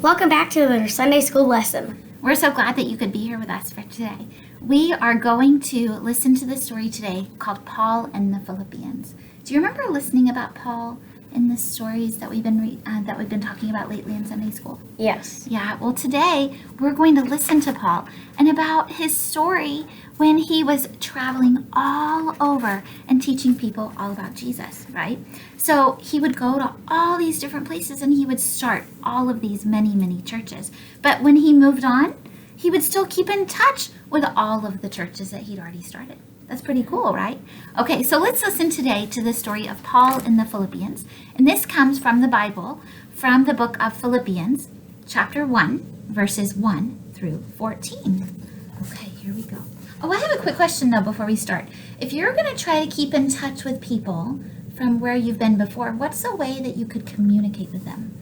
Welcome back to our Sunday school lesson. We're so glad that you could be here with us for today. We are going to listen to the story today called Paul and the Philippians. Do you remember listening about Paul in the stories that we've been talking about lately in Sunday school? Yes. Yeah, well today we're going to listen to Paul and about his story when he was traveling all over and teaching people all about Jesus, right? So he would go to all these different places and he would start all of these many churches. But when he moved on, he would still keep in touch with all of the churches that he'd already started. That's pretty cool, right? Okay, so let's listen today to the story of Paul and the Philippians. And this comes from the Bible, from the book of Philippians, chapter 1, verses 1 through 14. Okay, here we go. Oh, I have a quick question, though, before we start. If you're going to try to keep in touch with people from where you've been before, what's a way that you could communicate with them?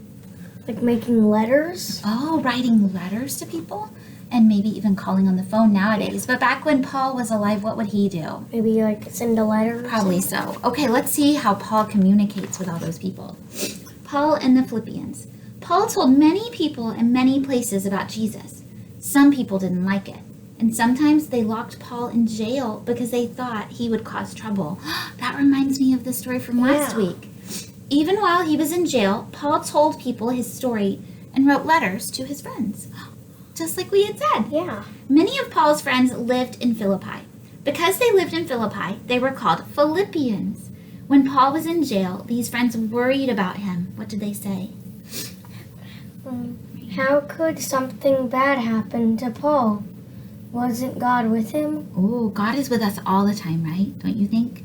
Like making letters? Oh, writing letters to people? And maybe even calling on the phone nowadays. But back when Paul was alive, what would he do? Maybe like send a letter? Probably so. Okay, let's see how Paul communicates with all those people. Paul and the Philippians. Paul told many people in many places about Jesus. Some people didn't like it. And sometimes they locked Paul in jail because they thought he would cause trouble. That reminds me of the story from last week. Even while he was in jail, Paul told people his story and wrote letters to his friends. Just like we had said. Yeah. Many of Paul's friends lived in Philippi. Because they lived in Philippi, they were called Philippians. When Paul was in jail, these friends worried about him. What did they say? How could something bad happen to Paul? Wasn't God with him? Oh, God is with us all the time, right? Don't you think?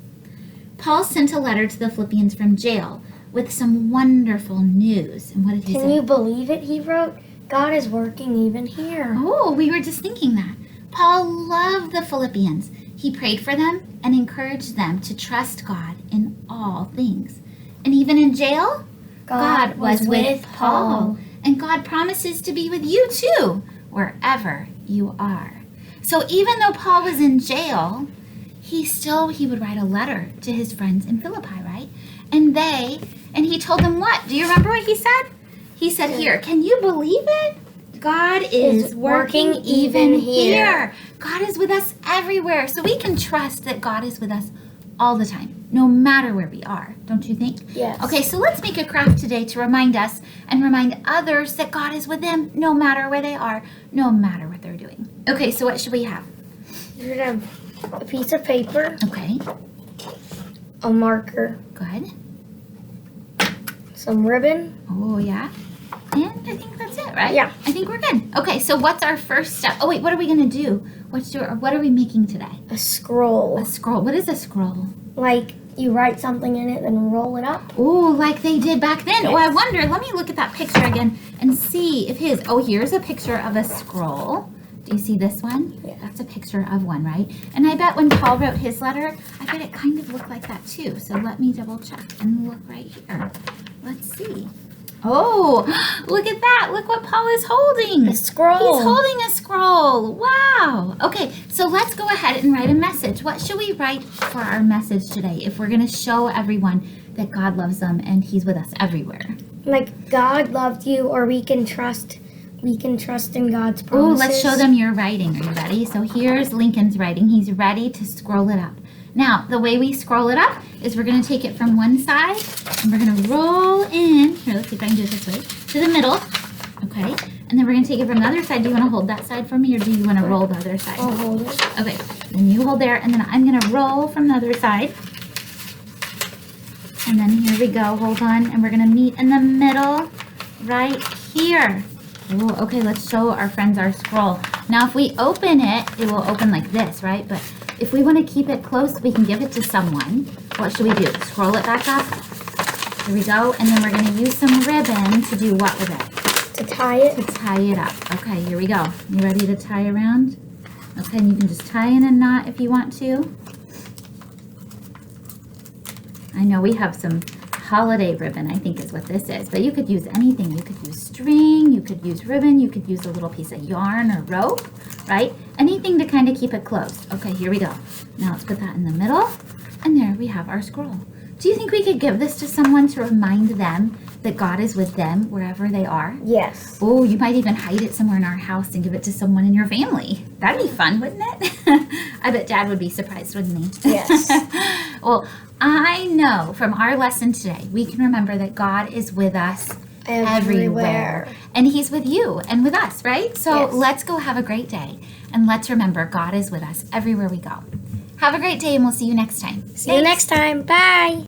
Paul sent a letter to the Philippians from jail with some wonderful news. And what did he say? Can you believe it? He wrote, God is working even here. Oh, we were just thinking that. Paul loved the Philippians. He prayed for them and encouraged them to trust God in all things. And even in jail, God was with Paul. And God promises to be with you too, wherever you are. So even though Paul was in jail, he would write a letter to his friends in Philippi, right? And he told them what? Do you remember what he said? He said, here, can you believe it? God is working even here. God is with us everywhere. So we can trust that God is with us all the time, no matter where we are. Don't you think? Yes. Okay, so let's make a craft today to remind us and remind others that God is with them no matter where they are, no matter what they're doing. Okay, so what should we have? You should have a piece of paper. Okay. A marker. Good. Some ribbon. Oh, yeah. And I think that's it, right? Yeah. I think we're good. Okay, so what's our first step? Oh, wait, what are we going to do? What are we making today? A scroll. A scroll. What is a scroll? Like you write something in it, then roll it up. Oh, like they did back then. Yes. Oh, I wonder. Let me look at that picture again and see if his. Oh, here's a picture of a scroll. Do you see this one? Yeah. That's a picture of one, right? And I bet when Paul wrote his letter, I bet it kind of looked like that too. So let me double check and look right here. Let's see. Oh, look at that. Look what Paul is holding. A scroll. He's holding a scroll. Wow. Okay, so let's go ahead and write a message. What should we write for our message today if we're going to show everyone that God loves them and he's with us everywhere? Like God loved you, or we can trust in God's promises. Oh, let's show them your writing. Are you ready? So here's Lincoln's writing. He's ready to scroll it up. Now, the way we scroll it up is we're going to take it from one side and we're going to roll in. Here, let's see if I can do it this way. To the middle. Okay. And then we're going to take it from the other side. Do you want to hold that side for me, or do you want to roll the other side? I'll hold it. Okay. Then you hold there, and then I'm going to roll from the other side. And then here we go. Hold on. And we're going to meet in the middle right here. Ooh, okay, let's show our friends our scroll. Now, if we open it, it will open like this, right? But if we want to keep it close, we can give it to someone. What should we do? Scroll it back up. Here we go. And then we're going to use some ribbon to do what with it? To tie it. To tie it up. Okay, here we go. You ready to tie around? Okay, and you can just tie in a knot if you want to. I know we have some holiday ribbon, I think is what this is, but you could use anything. You could use string, you could use ribbon, you could use a little piece of yarn or rope, right? Anything to kind of keep it closed. Okay, here we go. Now let's put that in the middle, and there we have our scroll. Do you think we could give this to someone to remind them that God is with them wherever they are? Yes. Oh, you might even hide it somewhere in our house and give it to someone in your family. That'd be fun, wouldn't it? I bet Dad would be surprised, wouldn't he? Yes. Well, I know from our lesson today, we can remember that God is with us everywhere. And he's with you and with us, right? So Yes. let's go have a great day. And let's remember God is with us everywhere we go. Have a great day, and we'll see you next time. See you next time. Bye.